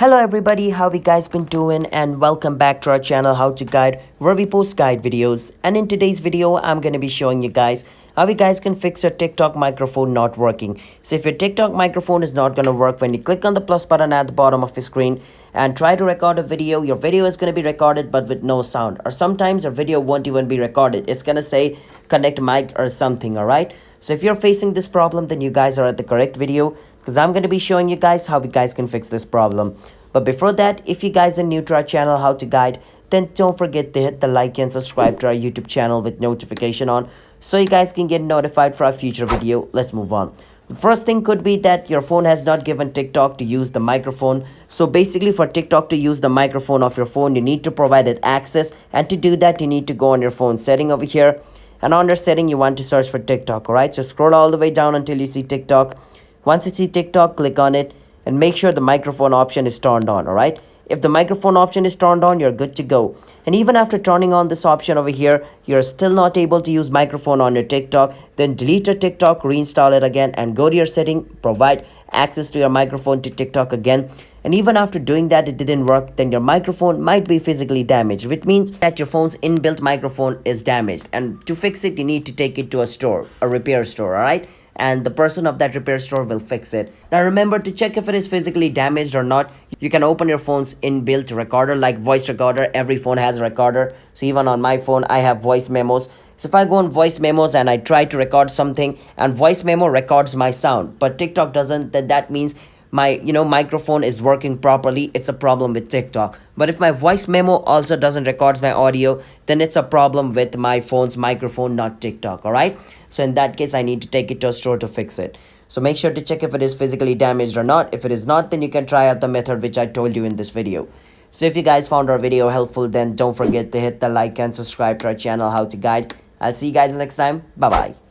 Hello everybody, how we guys been doing, and welcome back to our channel How to Guide, where we post guide videos. And in today's video I'm going to be showing you guys how you guys can fix your TikTok microphone not working. So if your TikTok microphone is not going to work, when you click on the plus button at the bottom of your screen and try to record a video, your video is going to be recorded but with no sound, or sometimes your video won't even be recorded. It's going to say connect mic or something. All right, so if you're facing this problem, then you guys are at the correct video, because I'm going to be showing you guys how you guys can fix this problem. But before that, if you guys are new to our channel How to Guide, then don't forget to hit the like and subscribe to our YouTube channel with notification on, so you guys can get notified for our future video. Let's move on. The first thing could be that your phone has not given TikTok to use the microphone. So basically, for TikTok to use the microphone of your phone, you need to provide it access, and to do that you need to go on your phone setting over here, and under setting you want to search for TikTok. Alright, so scroll all the way down until you see TikTok. Once you see TikTok, click on it and make sure the microphone option is turned on. All right, if the microphone option is turned on, you're good to go. And even after turning on this option over here, you're still not able to use microphone on your TikTok, then delete your TikTok, reinstall it again, and go to your setting, provide access to your microphone to TikTok again. And even after doing that it didn't work, then your microphone might be physically damaged, which means that your phone's inbuilt microphone is damaged, and to fix it you need to take it to a store, a repair store. All right, and the person of that repair store will fix it. Now remember to check if it is physically damaged or not. You can open your phone's inbuilt recorder, like voice recorder. Every phone has a recorder, so even on my phone I have voice memos. So if I go on voice memos and I try to record something, and voice memo records my sound but TikTok doesn't, then that means my microphone is working properly. It's a problem with TikTok. But if my voice memo also doesn't record my audio, then it's a problem with my phone's microphone, not TikTok. All right, so in that case I need to take it to a store to fix it. So make sure to check if it is physically damaged or not. If it is not, then you can try out the method which I told you in this video. So if you guys found our video helpful, then don't forget to hit the like and subscribe to our channel How to Guide. I'll see you guys next time. Bye bye.